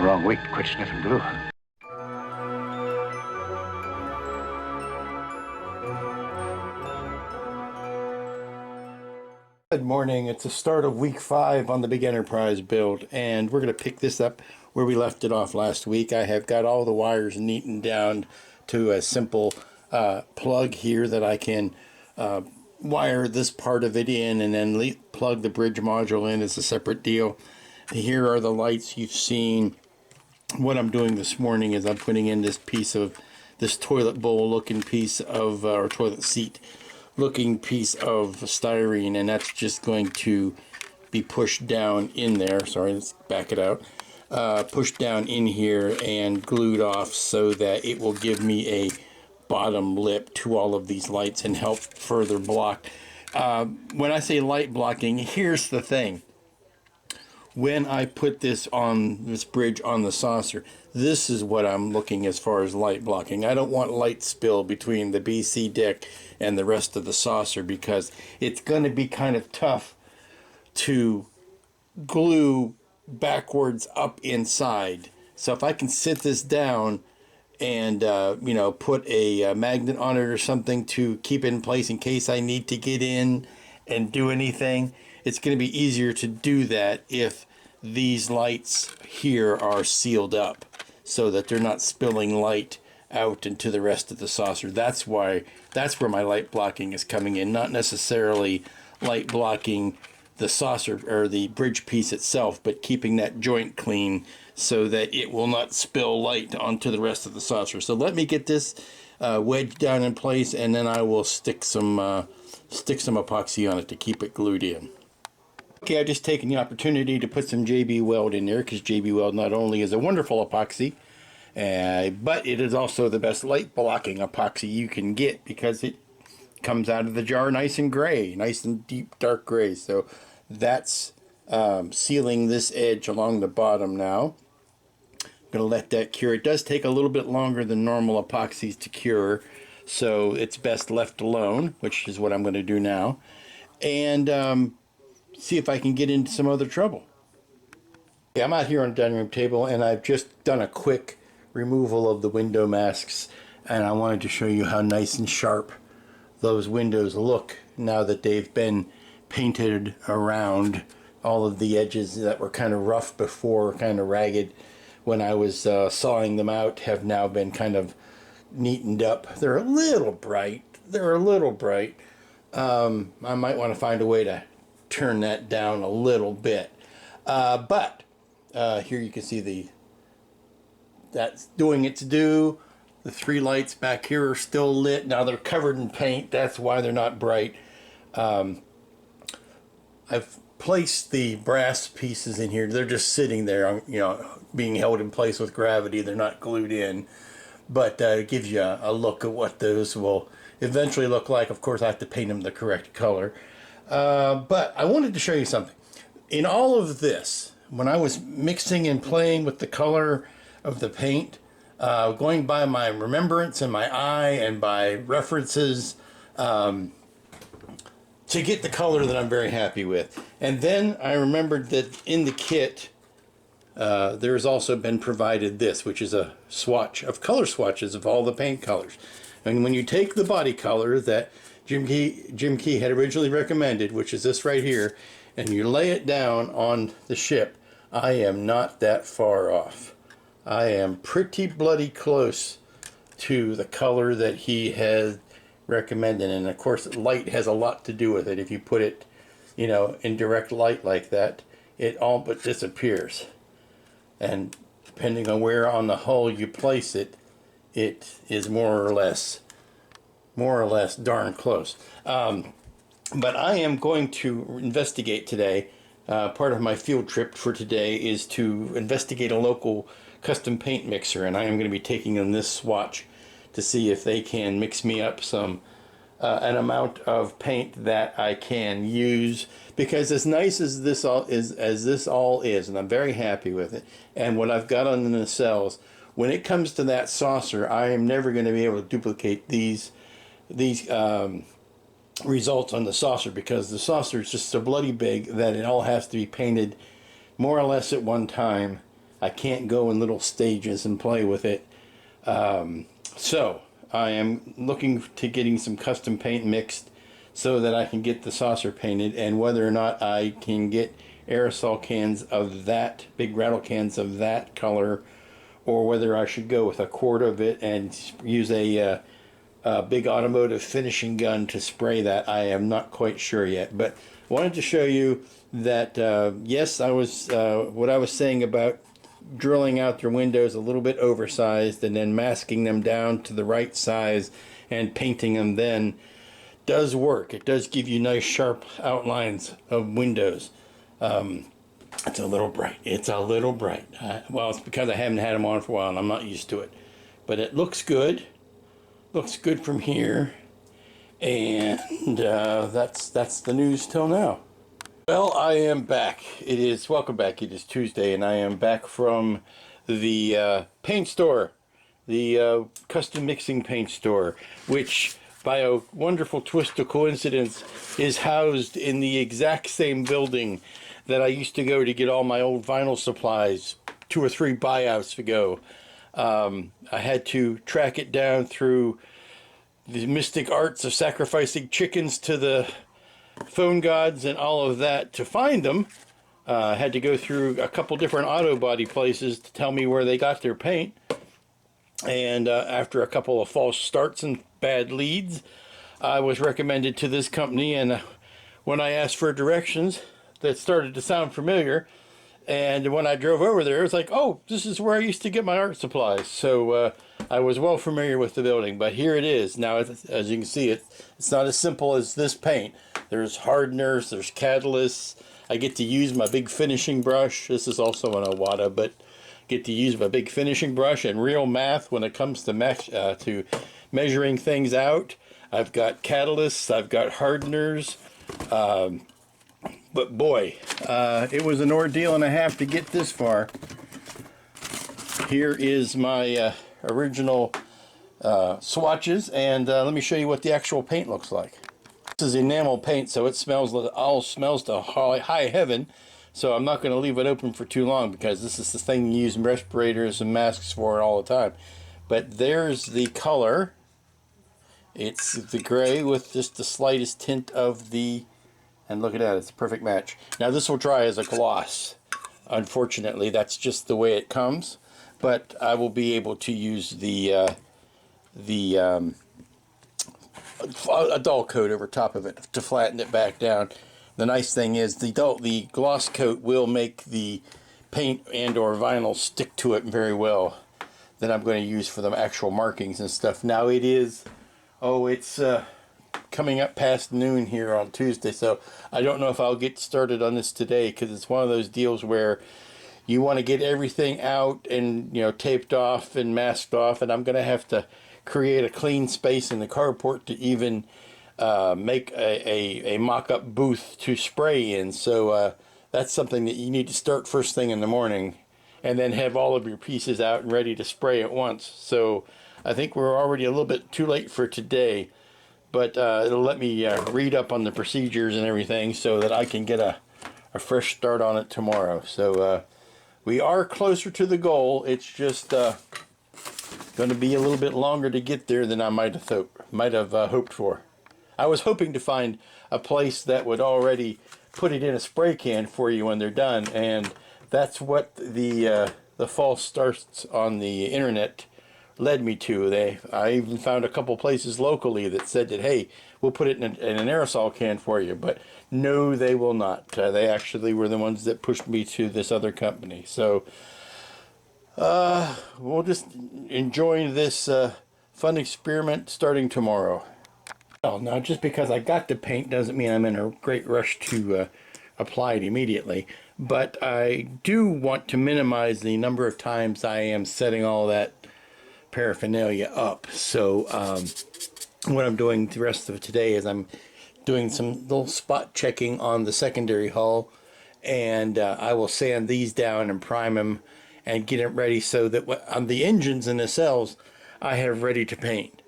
Wrong week to quit sniffing glue. Good morning. It's the start of week 5 on the Big Enterprise build, and we're going to pick this up where we left it off last week. I have got all the wires neatened down to a simple plug here that I can wire this part of it in and then plug the bridge module in as a separate deal. Here are the lights you've seen. What I'm doing this morning is I'm putting in this toilet bowl looking piece of, or toilet seat looking piece of styrene, and that's just going to be pushed down in there. Sorry, let's back it out. Pushed down in here and glued off so that it will give me a bottom lip to all of these lights and help further block. When I say light blocking, here's the thing. When I put this bridge on the saucer, this is what I'm looking as far as light blocking. I don't want light spill between the BC deck and the rest of the saucer because it's going to be kind of tough to glue backwards up inside. So if I can sit this down and put a magnet on it or something to keep it in place in case I need to get in and do anything, it's going to be easier to do that if these lights here are sealed up so that they're not spilling light out into the rest of the saucer. That's where my light blocking is coming in, not necessarily light blocking the saucer or the bridge piece itself, but keeping that joint clean so that it will not spill light onto the rest of the saucer. So let me get this wedged down in place, and then I will stick some epoxy on it to keep it glued in. Okay, I've just taken the opportunity to put some JB Weld in there because JB Weld not only is a wonderful epoxy, but it is also the best light blocking epoxy you can get because it comes out of the jar nice and gray, nice and deep dark gray. So that's sealing this edge along the bottom now. I'm going to let that cure. It does take a little bit longer than normal epoxies to cure, so it's best left alone, which is what I'm going to do now. And see if I can get into some other trouble. Okay, I'm out here on the dining room table and I've just done a quick removal of the window masks, and I wanted to show you how nice and sharp those windows look now that they've been painted around. All of the edges that were kind of rough before, kind of ragged when I was sawing them out, have now been kind of neatened up. They're a little bright. I might want to find a way to turn that down a little bit, but here you can see that's doing its due. The 3 lights back here are still lit. Now they're covered in paint, that's why they're not bright. I've placed the brass pieces in here. They're just sitting there, being held in place with gravity. They're not glued in, but it gives you a look at what those will eventually look like. Of course I have to paint them the correct color. But I wanted to show you something. In all of this, when I was mixing and playing with the color of the paint, going by my remembrance and my eye and by references, to get the color that I'm very happy with. And then I remembered that in the kit, there has also been provided this, which is a swatch of color swatches of all the paint colors. And when you take the body color that Jim Key had originally recommended, which is this right here, and you lay it down on the ship, I am not that far off. I am pretty bloody close to the color that he has recommended, and of course light has a lot to do with it. If you put it, in direct light like that, it all but disappears. And depending on where on the hull you place it, it is more or less darn close. But I am going to investigate today. Part of my field trip for today is to investigate a local custom paint mixer, and I am going to be taking in this swatch to see if they can mix me up an amount of paint that I can use, because as nice as this all is, and I'm very happy with it, and what I've got on the nacelles, when it comes to that saucer, I am never going to be able to duplicate these results on the saucer, because the saucer is just so bloody big that it all has to be painted more or less at one time I can't go in little stages and play with it. So I am looking to getting some custom paint mixed so that I can get the saucer painted, and whether or not I can get aerosol cans of that, big rattle cans of that color, or whether I should go with a quart of it and use a big automotive finishing gun to spray that. I am not quite sure yet, but wanted to show you that yes, I was what I was saying about drilling out their windows a little bit oversized and then masking them down to the right size and painting them then does work. It does give you nice sharp outlines of windows. It's a little bright. It's a little bright. Well, it's because I haven't had them on for a while and I'm not used to it. But it looks good. Looks good from here. And that's the news till now. Well, I am back. Welcome back. It is Tuesday, and I am back from the paint store, the custom mixing paint store, which, by a wonderful twist of coincidence, is housed in the exact same building that I used to go to get all my old vinyl supplies 2 or 3 buyouts ago. I had to track it down through the mystic arts of sacrificing chickens to the phone gods and all of that to find them. Had to go through a couple different auto body places to tell me where they got their paint. And after a couple of false starts and bad leads, I was recommended to this company, and when I asked for directions, that started to sound familiar. And when I drove over there, it was like, oh, this is where I used to get my art supplies. So I was well familiar with the building, but here it is. Now, as you can see, it's not as simple as this paint. There's hardeners, there's catalysts. I get to use my big finishing brush. This is also an Iwata, but get to use my big finishing brush and real math when it comes to measuring things out. I've got catalysts, I've got hardeners. But boy, it was an ordeal and a half to get this far. Here is my original swatches, and let me show you what the actual paint looks like. This is enamel paint, so it smells to high heaven. So I'm not going to leave it open for too long, because this is the thing you use respirators and masks for all the time. But there's the color. It's the gray with just the slightest tint of the, and look at that, it's a perfect match. Now this will dry as a gloss. Unfortunately, that's just the way it comes. But I will be able to use a dull coat over top of it to flatten it back down. The nice thing is the gloss coat will make the paint and or vinyl stick to it very well, that I'm going to use for the actual markings and stuff. Now it is, it's coming up past noon here on Tuesday, so I don't know if I'll get started on this today, because it's one of those deals where you want to get everything out and, you know, taped off and masked off, and I'm going to have to create a clean space in the carport to even make a mock-up booth to spray in. So that's something that you need to start first thing in the morning, and then have all of your pieces out and ready to spray at once. So I think we're already a little bit too late for today, but it'll let me read up on the procedures and everything so that I can get a fresh start on it tomorrow. So we are closer to the goal. It's just going to be a little bit longer to get there than I might have hoped for. I was hoping to find a place that would already put it in a spray can for you when they're done, and that's what the false starts on the internet led me to. I even found a couple places locally that said that, hey, we'll put it in an aerosol can for you, but no, they will not. They actually were the ones that pushed me to this other company. So we'll just enjoy this fun experiment starting tomorrow. Well, now, just because I got the paint doesn't mean I'm in a great rush to apply it immediately, but I do want to minimize the number of times I am setting all that paraphernalia up. So what I'm doing the rest of today is I'm doing some little spot checking on the secondary hull, and I will sand these down and prime them and get them ready so that on the engines and nacelles I have ready to paint.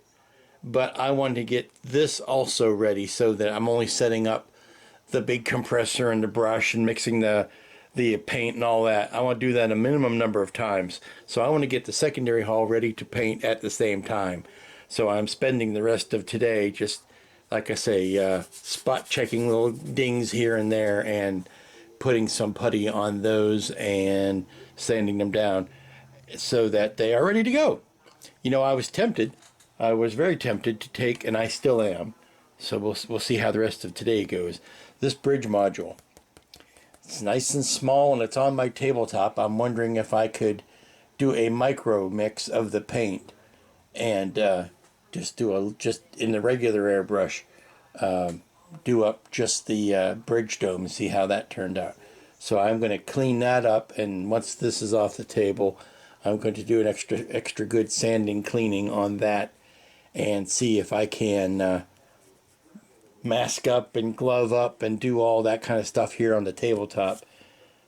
But I want to get this also ready so that I'm only setting up the big compressor and the brush and mixing the the paint and all that. I want to do that a minimum number of times. So I want to get the secondary hull ready to paint at the same time. So I'm spending the rest of today just, like I say, spot checking little dings here and there and putting some putty on those and sanding them down so that they are ready to go. You know, I was tempted. I was very tempted to take, and I still am. So we'll see how the rest of today goes. This bridge module. It's nice and small and it's on my tabletop. I'm wondering if I could do a micro mix of the paint and just in the regular airbrush, do up just the bridge dome and see how that turned out. So I'm going to clean that up, and once this is off the table, I'm going to do an extra good sanding cleaning on that and see if I can mask up and glove up and do all that kind of stuff here on the tabletop,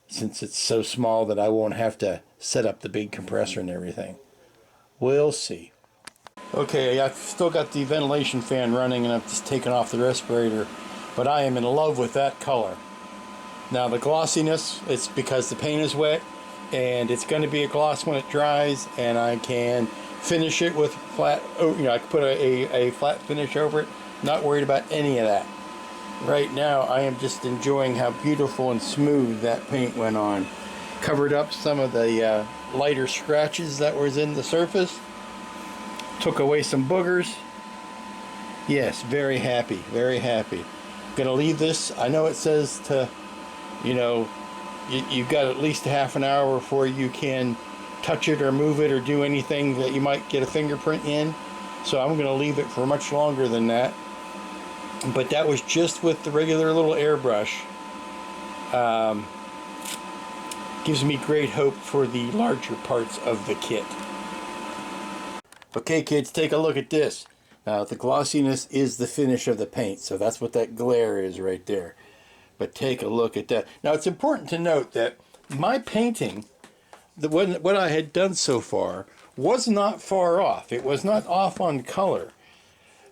since it's so small that I won't have to set up the big compressor and everything. We'll see. Okay, I've still got the ventilation fan running and I've just taken off the respirator, but I am in love with that color. Now the glossiness, it's because the paint is wet and it's going to be a gloss when it dries, and I can finish it with flat, I can put a flat finish over it. Not worried about any of that. Right now I am just enjoying how beautiful and smooth that paint went on. Covered up some of the lighter scratches that was in the surface. Took away some boogers. Yes, very happy, very happy. Gonna leave this. I know it says to, you've got at least a half an hour before you can touch it or move it or do anything that you might get a fingerprint in. So I'm gonna leave it for much longer than that. But that was just with the regular little airbrush. Gives me great hope for the larger parts of the kit. Okay kids, take a look at this. Now the glossiness is the finish of the paint, so that's what that glare is right there. But take a look at that. Now it's important to note that my painting, what I had done so far, was not far off. It was not off on color.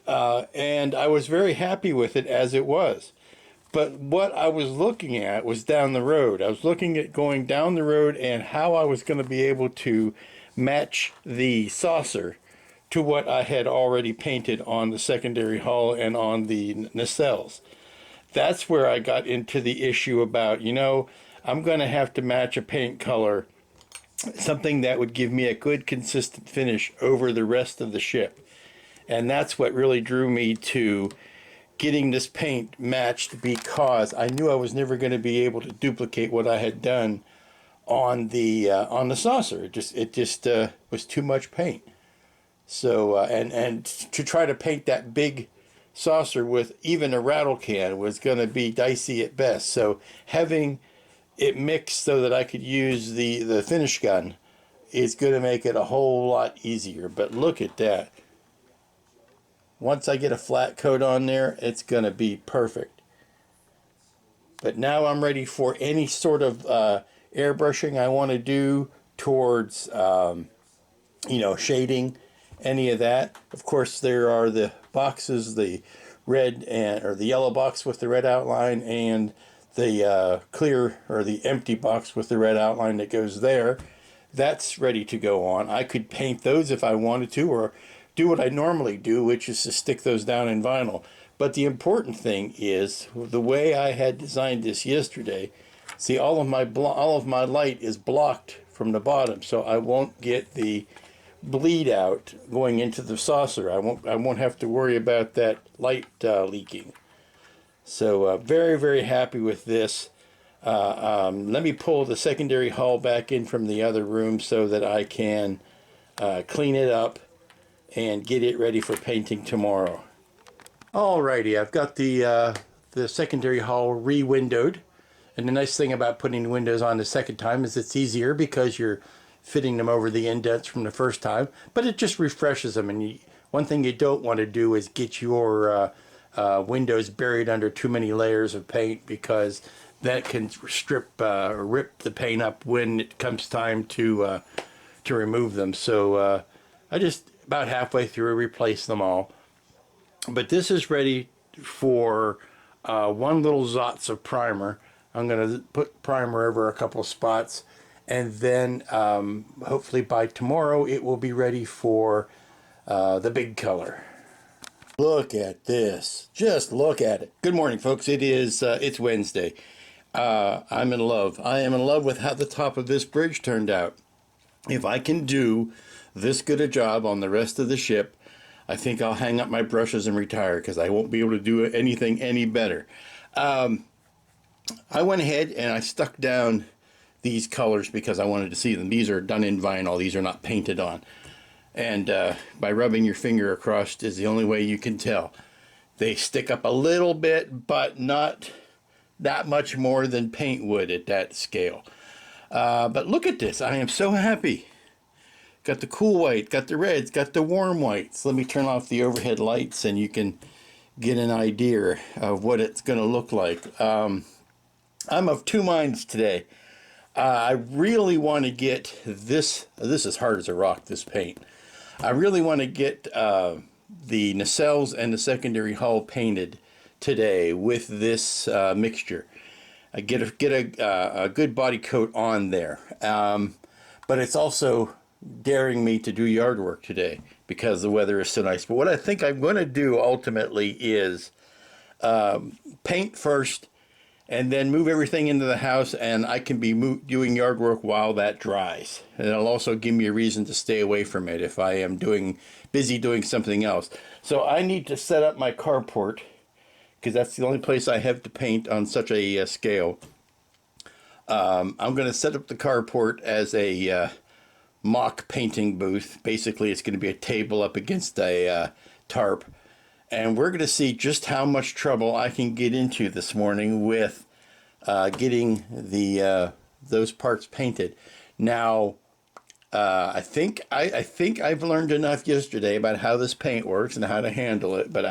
And I was very happy with it as it was. But what I was looking at was down the road. I was looking at going down the road and how I was going to be able to match the saucer to what I had already painted on the secondary hull and on the nacelles. That's where I got into the issue about, I'm going to have to match a paint color, something that would give me a good consistent finish over the rest of the ship. And that's what really drew me to getting this paint matched, because I knew I was never going to be able to duplicate what I had done on the saucer. It just was too much paint. So and to try to paint that big saucer with even a rattle can was going to be dicey at best. So having it mixed so that I could use the finish gun is going to make it a whole lot easier. But look at that. Once I get a flat coat on there, it's going to be perfect. But now I'm ready for any sort of airbrushing I want to do towards, shading, any of that. Of course, there are the boxes, the red or the yellow box with the red outline, and the clear or the empty box with the red outline that goes there. That's ready to go on. I could paint those if I wanted to, or do what I normally do, which is to stick those down in vinyl. But the important thing is the way I had designed this yesterday. See, all of my light is blocked from the bottom, so I won't get the bleed out going into the saucer. I won't have to worry about that light leaking. So very, very happy with this. Let me pull the secondary hull back in from the other room so that I can clean it up and get it ready for painting tomorrow. Alrighty, I've got the secondary hull re-windowed, and the nice thing about putting the windows on the second time is it's easier because you're fitting them over the indents from the first time, but it just refreshes them. And one thing you don't want to do is get your windows buried under too many layers of paint, because that can strip or rip the paint up when it comes time to remove them. So I just about halfway through replace them all. But this is ready for one little Zots of primer. I'm going to put primer over a couple spots, and then hopefully by tomorrow it will be ready for the big color. Look at this. Just look at it. Good morning, folks. It's Wednesday. I'm in love. I am in love with how the top of this bridge turned out. If I can do this good a job on the rest of the ship, I think I'll hang up my brushes and retire, because I won't be able to do anything any better. I went ahead and I stuck down these colors because I wanted to see them. These are done in vinyl. These are not painted on. And by rubbing your finger across is the only way you can tell. They stick up a little bit, but not that much more than paint would at that scale. But look at this. I am so happy. Got the cool white, got the reds, got the warm whites. Let me turn off the overhead lights and you can get an idea of what it's going to look like. I'm of two minds today. I really want to get this is hard as a rock, this paint. I really want to get the nacelles and the secondary hull painted today with this mixture. I get a good body coat on there. But it's also daring me to do yard work today because the weather is so nice. But what I think I'm going to do ultimately is paint first and then move everything into the house, and I can be doing yard work while that dries. And it'll also give me a reason to stay away from it if I am busy doing something else. So I need to set up my carport, because that's the only place I have to paint on such a scale. I'm going to set up the carport as a mock painting booth. Basically, it's going to be a table up against a tarp. And we're going to see just how much trouble I can get into this morning with getting those parts painted. Now, I think I've learned enough yesterday about how this paint works and how to handle it. But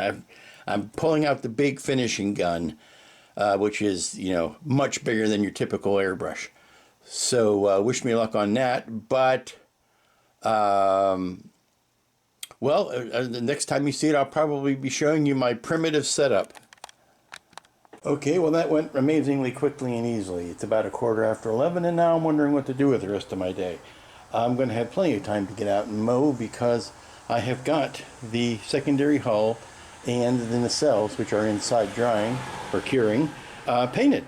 I'm pulling out the big finishing gun, which is much bigger than your typical airbrush. So wish me luck on that. But well, the next time you see it, I'll probably be showing you my primitive setup. Okay, well that went amazingly quickly and easily. It's about 11:15, and now I'm wondering what to do with the rest of my day. I'm going to have plenty of time to get out and mow because I have got the secondary hull and the nacelles, which are inside drying or curing, painted.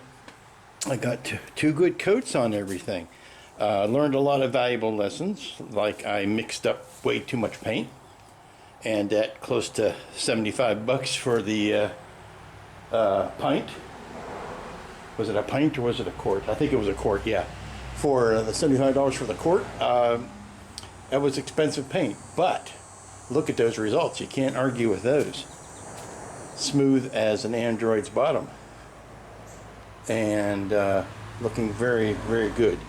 I got two good coats on everything. Learned a lot of valuable lessons, like I mixed up way too much paint. And at close to $75 for the pint. Was it a pint or was it a quart? I think it was a quart, yeah. For the $75 for the quart, that was expensive paint. But look at those results. You can't argue with those. Smooth as an Android's bottom. And looking very, very good.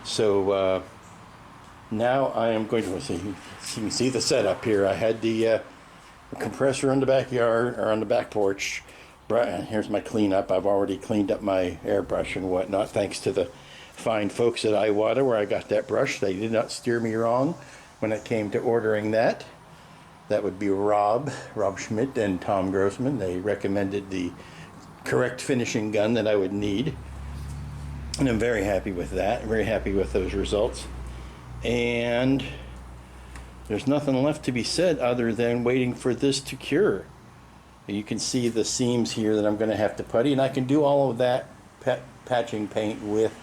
So now I am going to see. You can see the setup here. I had the compressor in the backyard or on the back porch. Here's my cleanup. I've already cleaned up my airbrush and whatnot, thanks to the fine folks at Iwata where I got that brush. They did not steer me wrong when it came to ordering that. That would be Rob Schmidt and Tom Grossman. They recommended the correct finishing gun that I would need. And I'm very happy with that. I'm very happy with those results. And there's nothing left to be said other than waiting for this to cure. You can see the seams here that I'm going to have to putty, and I can do all of that patching paint with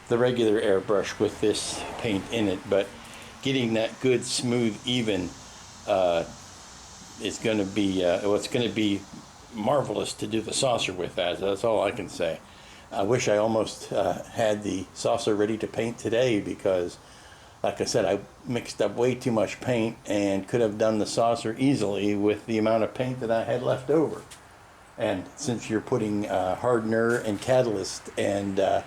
the regular airbrush with this paint in it, but getting that good, smooth, even is going to be it's going to be marvelous to do the saucer with that. That's all I can say. I wish I almost had the saucer ready to paint today, because like I said, I mixed up way too much paint and could have done the saucer easily with the amount of paint that I had left over. And since you're putting hardener and catalyst and that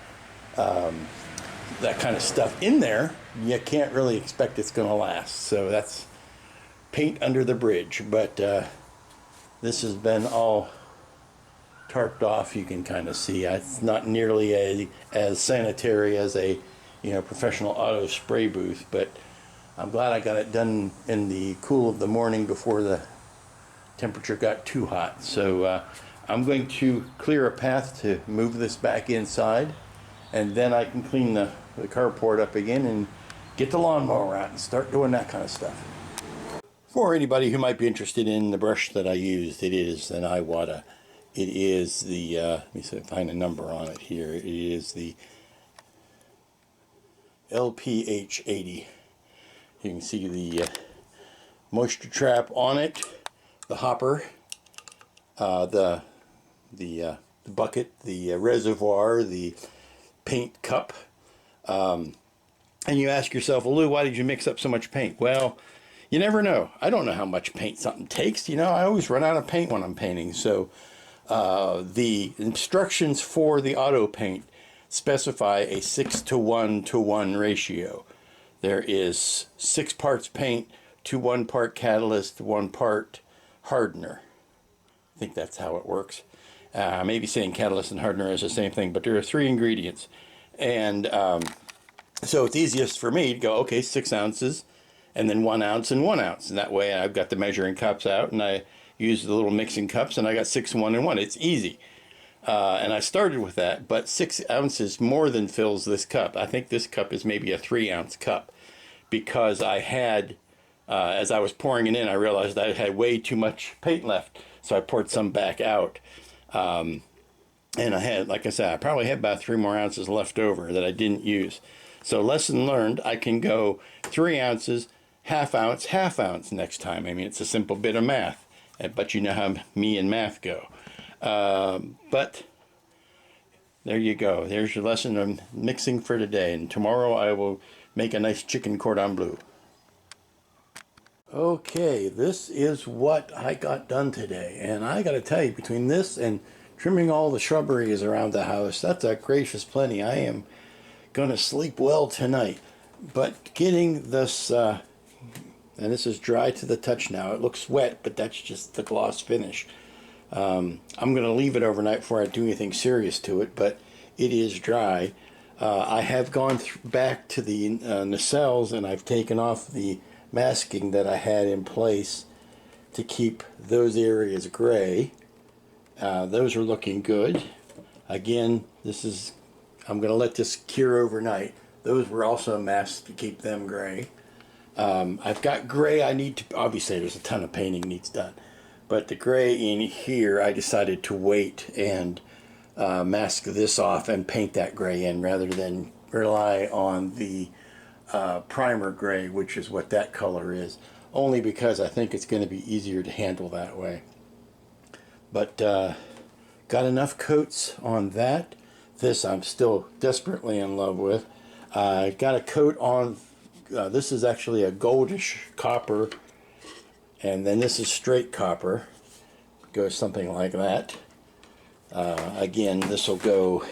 kind of stuff in there, you can't really expect it's going to last. So that's paint under the bridge. But this has been all tarped off. You can kind of see it's not nearly as sanitary as a professional auto spray booth, but I'm glad I got it done in the cool of the morning before the temperature got too hot. So I'm going to clear a path to move this back inside, and then I can clean the carport up again and get the lawnmower out and start doing that kind of stuff. For anybody who might be interested in the brush that I used, it is an Iwata. It is the, let me see if I find a number on it here. It is the LPH80. You can see the moisture trap on it, the hopper, the bucket, the reservoir, the paint cup. And you ask yourself, well, Lou, why did you mix up so much paint? Well, you never know. I don't know how much paint something takes. You know, I always run out of paint when I'm painting. So the instructions for the auto paint specify a 6:1:1 ratio. There is 6 parts paint to 1 part catalyst, 1 part hardener. I think that's how it works. Maybe saying catalyst and hardener is the same thing, but there are 3 ingredients. And so it's easiest for me to go, okay, 6 ounces, and then 1 ounce and 1 ounce. And that way I've got the measuring cups out, and I use the little mixing cups, and I got 6, 1, and 1. It's easy. And I started with that, but 6 ounces more than fills this cup. I think this cup is maybe a 3-ounce cup, because I had, as I was pouring it in, I realized I had way too much paint left, so I poured some back out. And I had, like I said, I probably had about 3 more ounces left over that I didn't use. So lesson learned, I can go 3 ounces, half ounce next time. I mean, it's a simple bit of math, but you know how me and math go. But there you go. There's your lesson on mixing for today. And tomorrow I will make a nice chicken cordon bleu. Okay, this is what I got done today. And I got to tell you, between this and trimming all the shrubberies around the house, that's a gracious plenty. I am going to sleep well tonight. But getting this, and this is dry to the touch now. It looks wet, but that's just the gloss finish. I'm going to leave it overnight before I do anything serious to it, but it is dry. I have gone back to the nacelles, and I've taken off the masking that I had in place to keep those areas gray. Those are looking good. Again, I'm going to let this cure overnight. Those were also masked to keep them gray. I've got gray I need to, obviously there's a ton of painting needs done, but the gray in here I decided to wait and mask this off and paint that gray in rather than rely on the primer gray, which is what that color is, only because I think it's going to be easier to handle that way. But got enough coats on that. This I'm still desperately in love with. Got a coat on, this is actually a goldish copper, and then this is straight copper. Goes something like that. Again, this will go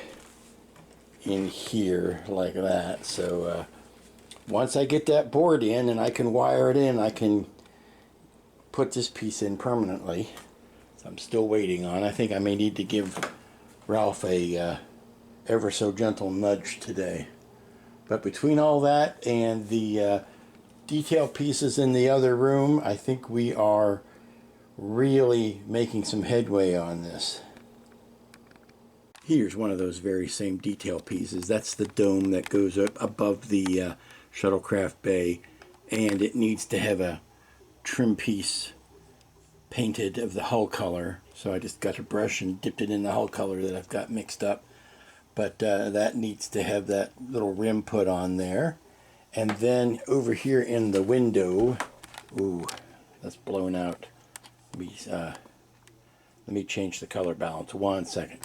in here like that. So once I get that board in and I can wire it in, I can put this piece in permanently. So I'm still waiting on. I think I may need to give Ralph a ever so gentle nudge today. But between all that and the detail pieces in the other room, I think we are really making some headway on this. Here's one of those very same detail pieces. That's the dome that goes up above the shuttlecraft bay, and it needs to have a trim piece painted of the hull color. So I just got a brush and dipped it in the hull color that I've got mixed up. But that needs to have that little rim put on there. And then over here in the window, ooh, that's blown out. Let me change the color balance. 1 second.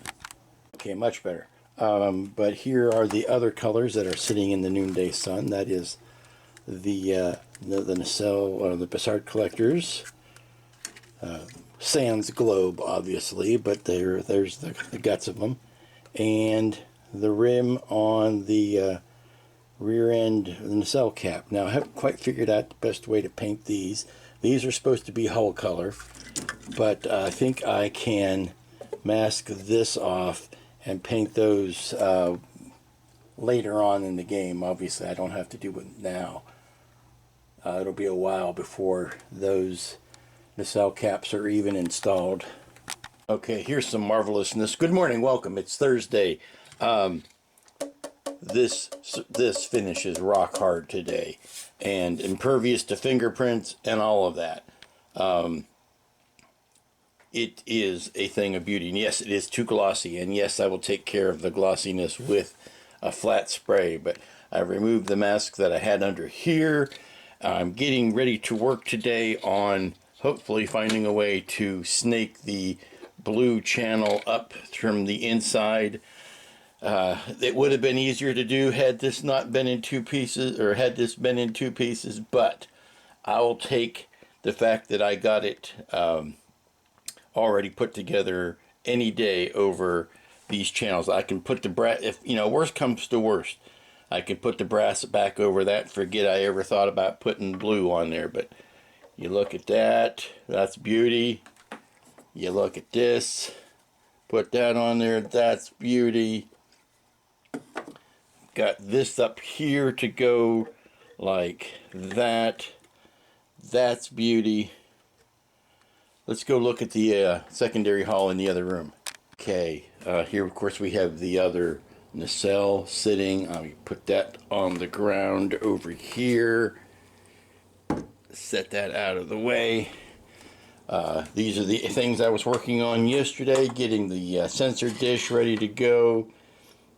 Okay, much better. But here are the other colors that are sitting in the noonday sun. That is the nacelle, or the Bassard collectors. Sans globe, obviously, but there's the guts of them. And the rim on the rear end of the nacelle cap. Now, I haven't quite figured out the best way to paint these. These are supposed to be hull color, but I think I can mask this off and paint those later on in the game. Obviously, I don't have to do it now. It'll be a while before those nacelle caps are even installed. Okay, here's some marvelousness. Good morning, welcome. It's Thursday. This finish is rock hard today, and impervious to fingerprints and all of that. It is a thing of beauty. And yes, it is too glossy, and yes, I will take care of the glossiness with a flat spray. But I removed the mask that I had under here. I'm getting ready to work today on hopefully finding a way to snake the blue channel up from the inside. It would have been easier to do had this not been in two pieces, or had this been in two pieces, but I will take the fact that I got it already put together any day over these channels. I can put the brass, if worst comes to worst, I can put the brass back over that. Forget I ever thought about putting blue on there. But you look at that, that's beauty. You look at this, put that on there, that's beauty. Got this up here to go like that, that's beauty. Let's go look at the secondary hall in the other room. Okay, here of course we have the other nacelle sitting. I'll put that on the ground over here. Set that out of the way. These are the things I was working on yesterday, getting the sensor dish ready to go.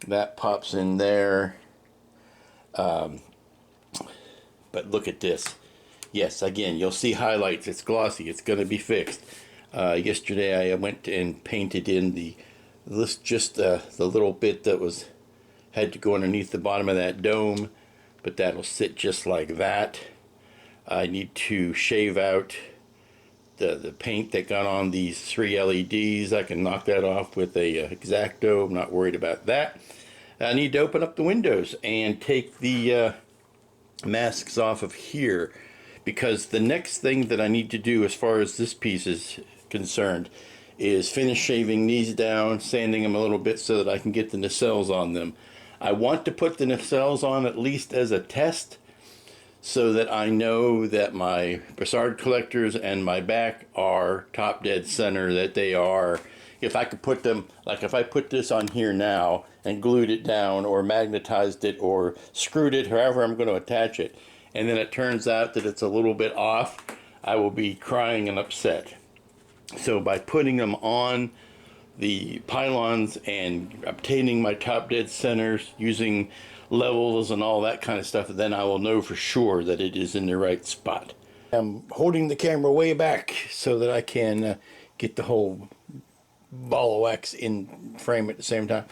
That pops in there. But look at this. Yes, again, you'll see highlights. It's glossy. It's going to be fixed. Yesterday I went and painted in the little bit that had to go underneath the bottom of that dome, but that'll sit just like that. I need to shave out the paint that got on these 3 LEDs. I can knock that off with a X-Acto. I'm not worried about that. I need to open up the windows and take the masks off of here, because the next thing that I need to do as far as this piece is concerned is finish shaving these down, sanding them a little bit so that I can get the nacelles on them. I want to put the nacelles on at least as a test, so that I know that my Brassard collectors and my back are top dead center, that they are. If I could put them, like if I put this on here now and glued it down or magnetized it or screwed it, however I'm going to attach it, and then it turns out that it's a little bit off, I will be crying and upset. So by putting them on the pylons and obtaining my top dead centers, using levels and all that kind of stuff, then I will know for sure that it is in the right spot. I'm holding the camera way back so that I can get the whole ball of wax in frame at the same time.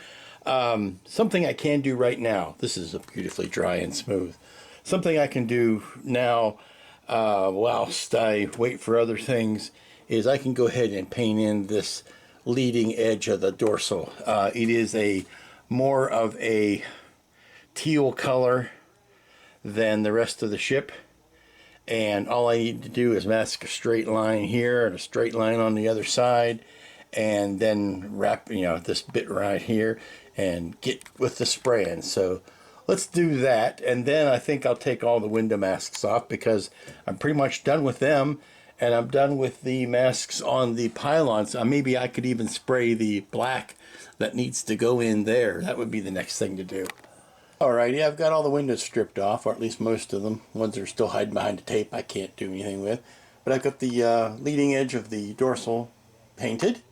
Something I can do right now, this is beautifully dry and smooth. Something I can do now whilst I wait for other things is I can go ahead and paint in this leading edge of the dorsal. It is more of a teal color than the rest of the ship, and all I need to do is mask a straight line here and a straight line on the other side, and then wrap this bit right here and get with the spraying. So let's do that, and then I think I'll take all the window masks off, because I'm pretty much done with them, and I'm done with the masks on the pylons. Maybe I could even spray the black that needs to go in there. That would be the next thing to do. Alrighty, I've got all the windows stripped off, or at least most of them. Ones that are still hiding behind the tape I can't do anything with. But I've got the leading edge of the dorsal painted.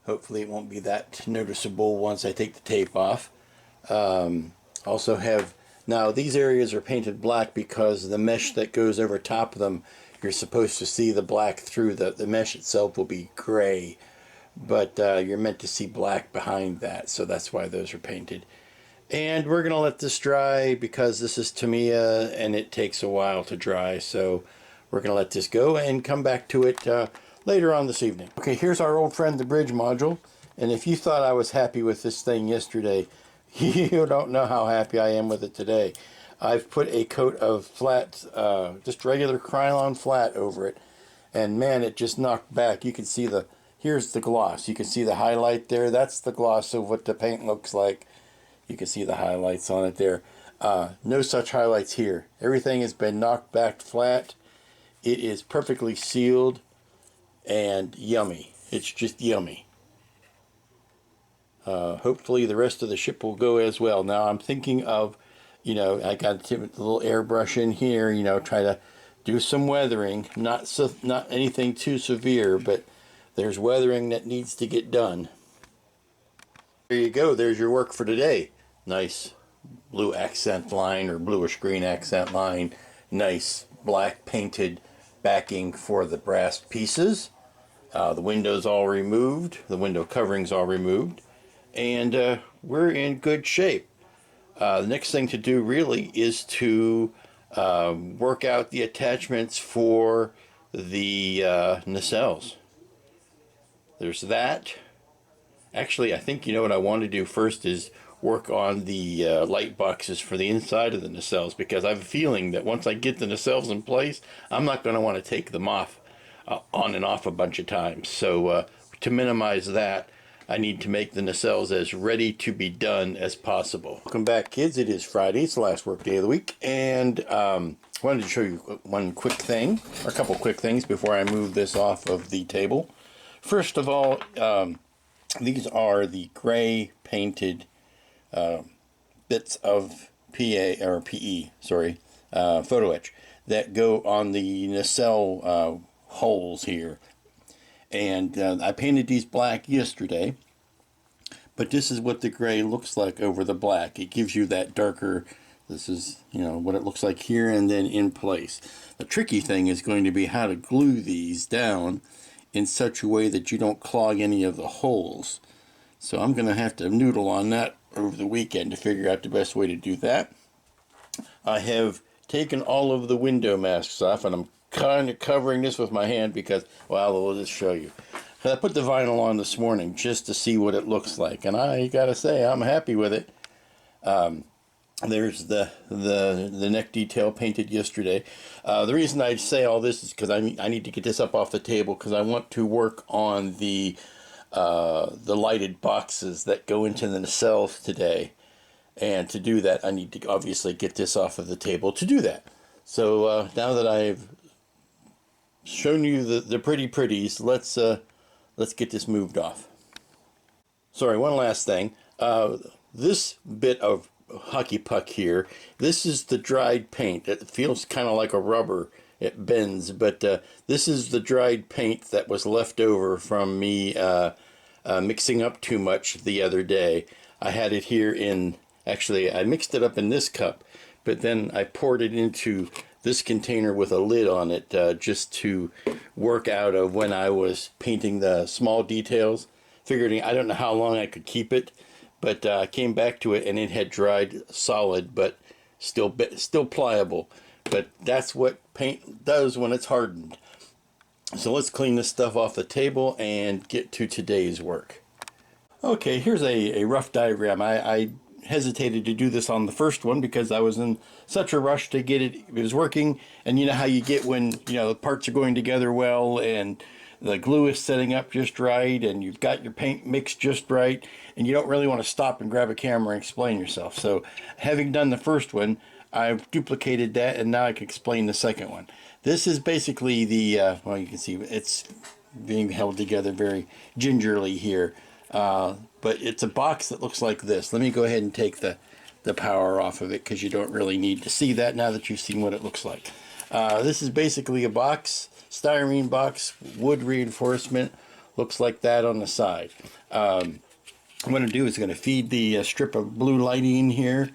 Hopefully it won't be that noticeable once I take the tape off. Also have, now these areas are painted black because the mesh that goes over top of them, you're supposed to see the black through. The mesh itself will be gray, but you're meant to see black behind that, so that's why those are painted. And we're going to let this dry because this is Tamiya and it takes a while to dry. So we're going to let this go and come back to it later on this evening. Okay, here's our old friend, the bridge module. And if you thought I was happy with this thing yesterday, you don't know how happy I am with it today. I've put a coat of flat, just regular Krylon flat over it. And man, it just knocked back. You can see here's the gloss. You can see the highlight there. That's the gloss of what the paint looks like. You can see the highlights on it there. No such highlights here. Everything has been knocked back flat. It is perfectly sealed and yummy. It's just yummy. Hopefully the rest of the ship will go as well. Now I'm thinking of, you know, I got a little airbrush in here, you know, try to do some weathering. Not anything too severe, but there's weathering that needs to get done. There you go. There's your work for today. Nice blue accent line or bluish green accent line. Nice black painted backing for the brass pieces. The windows all removed. The window coverings all removed. And we're in good shape. The next thing to do really is to work out the attachments for the nacelles. There's that. Actually, I think, you know, what I want to do first is work on the light boxes for the inside of the nacelles, because I have a feeling that once I get the nacelles in place, I'm not going to want to take them off on and off a bunch of times. So to minimize that, I need to make the nacelles as ready to be done as possible. Welcome back, kids. It is Friday. It's the last work day of the week, and I wanted to show you one quick thing, or a couple quick things before I move this off of the table. First of all, these are the gray painted bits of PE, photo etch that go on the nacelle holes here. And I painted these black yesterday, but this is what the gray looks like over the black. It gives you that darker, this is, you know, what it looks like here and then in place. The tricky thing is going to be how to glue these down in such a way that you don't clog any of the holes. So I'm going to have to noodle on that over the weekend to figure out the best way to do that. I have taken all of the window masks off, and I'm kind of covering this with my hand because, well, I'll just show you. I put the vinyl on this morning just to see what it looks like, and I gotta say I'm happy with it. There's the neck detail painted yesterday. The reason I say all this is because I need to get this up off the table, because I want to work on the lighted boxes that go into the nacelles today. And to do that, I need to obviously get this off of the table to do that. So now that I've shown you the pretties, let's get this moved off. Sorry, one last thing. This bit of hockey puck here, this is the dried paint. It feels kind of like a rubber. It bends, but this is the dried paint that was left over from me mixing up too much the other day. I had it here in, actually I mixed it up in this cup, but then I poured it into this container with a lid on it just to work out of when I was painting the small details. Figuring I don't know how long I could keep it, but I came back to it and it had dried solid, but still pliable. But that's what paint does when it's hardened. So let's clean this stuff off the table and get to today's work. Okay, here's a rough diagram. I hesitated to do this on the first one because I was in such a rush to get it. It was working, and you know how you get when, you know, the parts are going together well and the glue is setting up just right and you've got your paint mixed just right, and you don't really want to stop and grab a camera and explain yourself. So having done the first one, I've duplicated that, and now I can explain the second one. This is basically the, well, you can see it's being held together very gingerly here. But it's a box that looks like this. Let me go ahead and take the power off of it, because you don't really need to see that now that you've seen what it looks like. This is basically a box, styrene box, wood reinforcement. Looks like that on the side. What I'm going to do is going to feed the strip of blue lighting in here,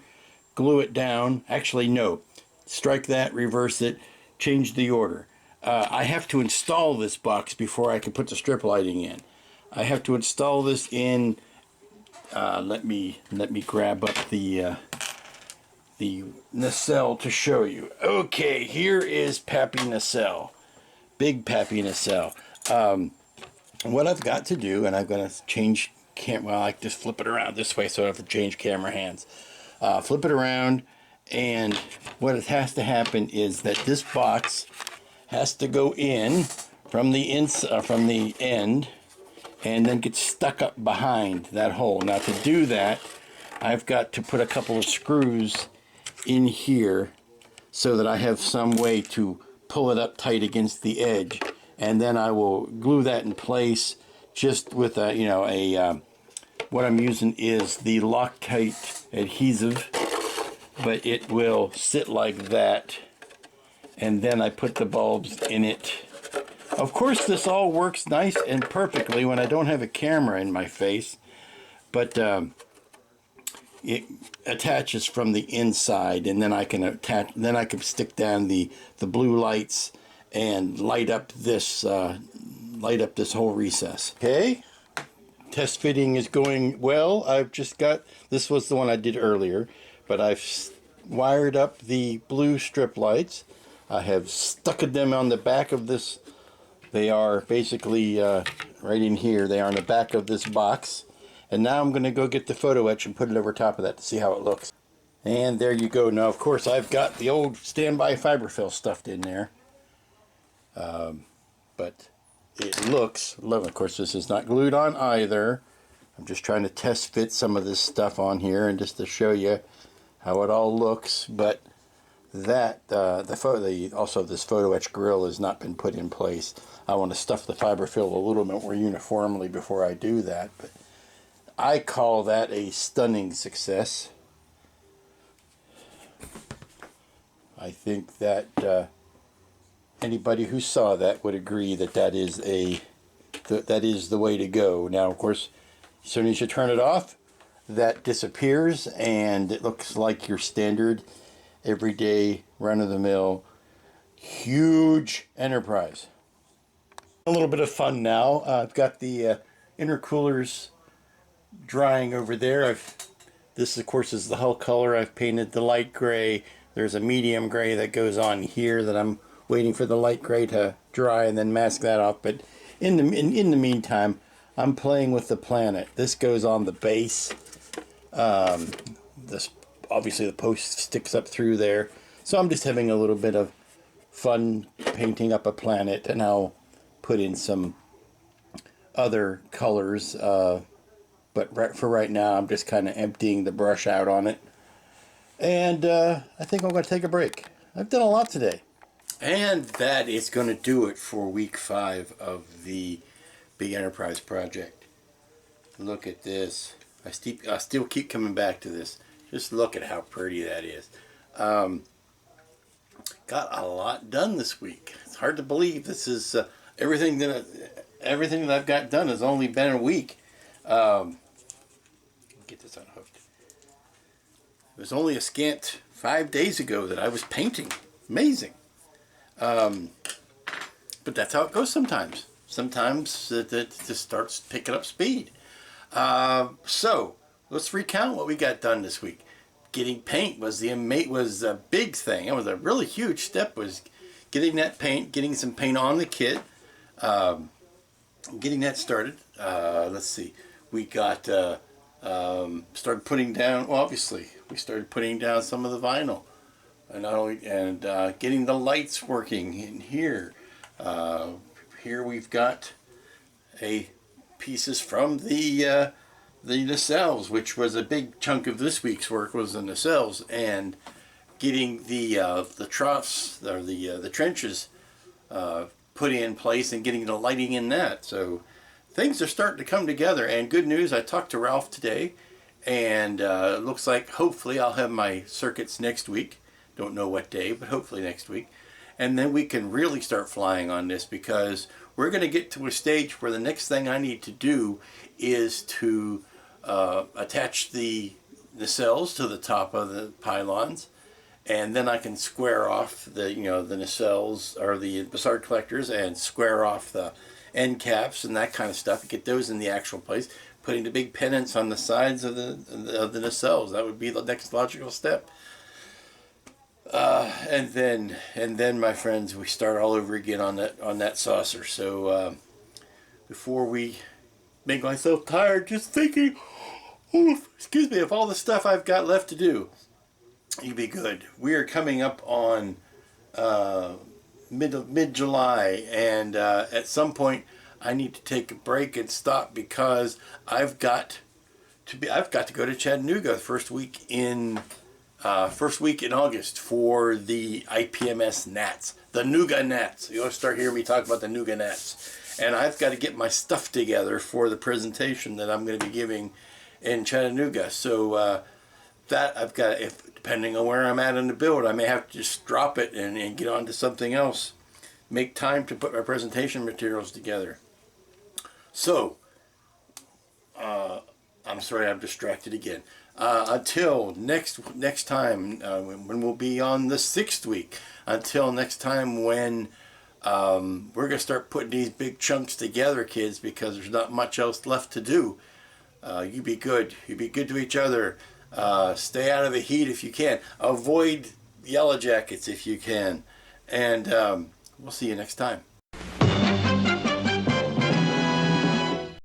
glue it down. Actually, no. Strike that, reverse it, change the order. I have to install this box before I can put the strip lighting in. I have to install this in, let me grab up the nacelle to show you. Okay, here is Pappy Nacelle. Big Pappy Nacelle. What I've got to do, and I'm going to change well, I just flip it around this way so I don't have to change camera hands. Flip it around, and what it has to happen is that this box has to go in from the end, and then get stuck up behind that hole. Now to do that, I've got to put a couple of screws in here so that I have some way to pull it up tight against the edge, and then I will glue that in place, just with a, what I'm using is the Loctite adhesive, but it will sit like that, and then I put the bulbs in it. Of course, this all works nice and perfectly when I don't have a camera in my face, but it attaches from the inside, and then I can attach. Then I can stick down the blue lights and light up this whole recess. Okay, test fitting is going well. I've just got, this was the one I did earlier, but I've wired up the blue strip lights. I have stuck them on the back of this. They are basically right in here. They are on the back of this box. And now I'm going to go get the photo etch and put it over top of that to see how it looks. And there you go. Now, of course, I've got the old standby fiberfill stuffed in there. But it looks, of course, this is not glued on either. I'm just trying to test fit some of this stuff on here and just to show you how it all looks. But that, also this photo etch grill has not been put in place. I want to stuff the fiberfill a little bit more uniformly before I do that. But I call that a stunning success. I think that anybody who saw that would agree that that is the way to go. Now, of course, as soon as you turn it off, that disappears, and it looks like your standard, everyday, run-of-the-mill, huge enterprise. A little bit of fun now. I've got the intercoolers drying over there. This of course is the hull color. I've painted the light gray. There's a medium gray that goes on here that I'm waiting for the light gray to dry and then mask that off. But in the meantime, I'm playing with the planet. This goes on the base. This obviously the post sticks up through there, so I'm just having a little bit of fun painting up a planet, and I'll put in some other colors. But for right now, I'm just kind of emptying the brush out on it. And I think I'm going to take a break. I've done a lot today. And that is going to do it for week 5 of the Big Enterprise project. Look at this. I still keep coming back to this. Just look at how pretty that is. Got a lot done this week. It's hard to believe this is everything that I've got done has only been a week. Get this unhooked. It was only a scant 5 days ago that I was painting. Amazing. But that's how it goes sometimes. Sometimes it just starts picking up speed. So let's recount what we got done this week. Getting paint was a big thing. It was a really huge step. Was getting that paint, getting some paint on the kit, getting that started. Let's see. We got started putting down. Well, obviously, we started putting down some of the vinyl, and getting the lights working in here. Here we've got pieces from the nacelles, which was a big chunk of this week's work, was the nacelles, and getting the troughs or the trenches put in place and getting the lighting in that. So things are starting to come together, and good news, I talked to Ralph today, and it looks like hopefully I'll have my circuits next week. Don't know what day, but hopefully next week. And then we can really start flying on this, because we're going to get to a stage where the next thing I need to do is to attach the nacelles to the top of the pylons, and then I can square off the nacelles or the Bassard collectors and square off the end caps and that kind of stuff. Get those in the actual place. Putting the big pennants on the sides of the nacelles. That would be the next logical step. And then, my friends, we start all over again on that saucer. So before we make myself tired just thinking, excuse me, of all the stuff I've got left to do, you'd be good. We are coming up on mid-July, and at some point I need to take a break and stop, because I've got to go to Chattanooga first week in August for the IPMS Nats, the Nougat Nats. You'll start hearing me talk about the Nougat Nats, and I've got to get my stuff together for the presentation that I'm going to be giving in Chattanooga. So that I've got, if depending on where I'm at in the build, I may have to just drop it and get on to something else. Make time to put my presentation materials together. So, I'm sorry, I'm distracted again. Until next time, when we'll be on the 6th week. Until next time, when we're gonna start putting these big chunks together, kids, because there's not much else left to do. You be good. You be good to each other. Stay out of the heat if you can. Avoid yellow jackets if you can. And we'll see you next time.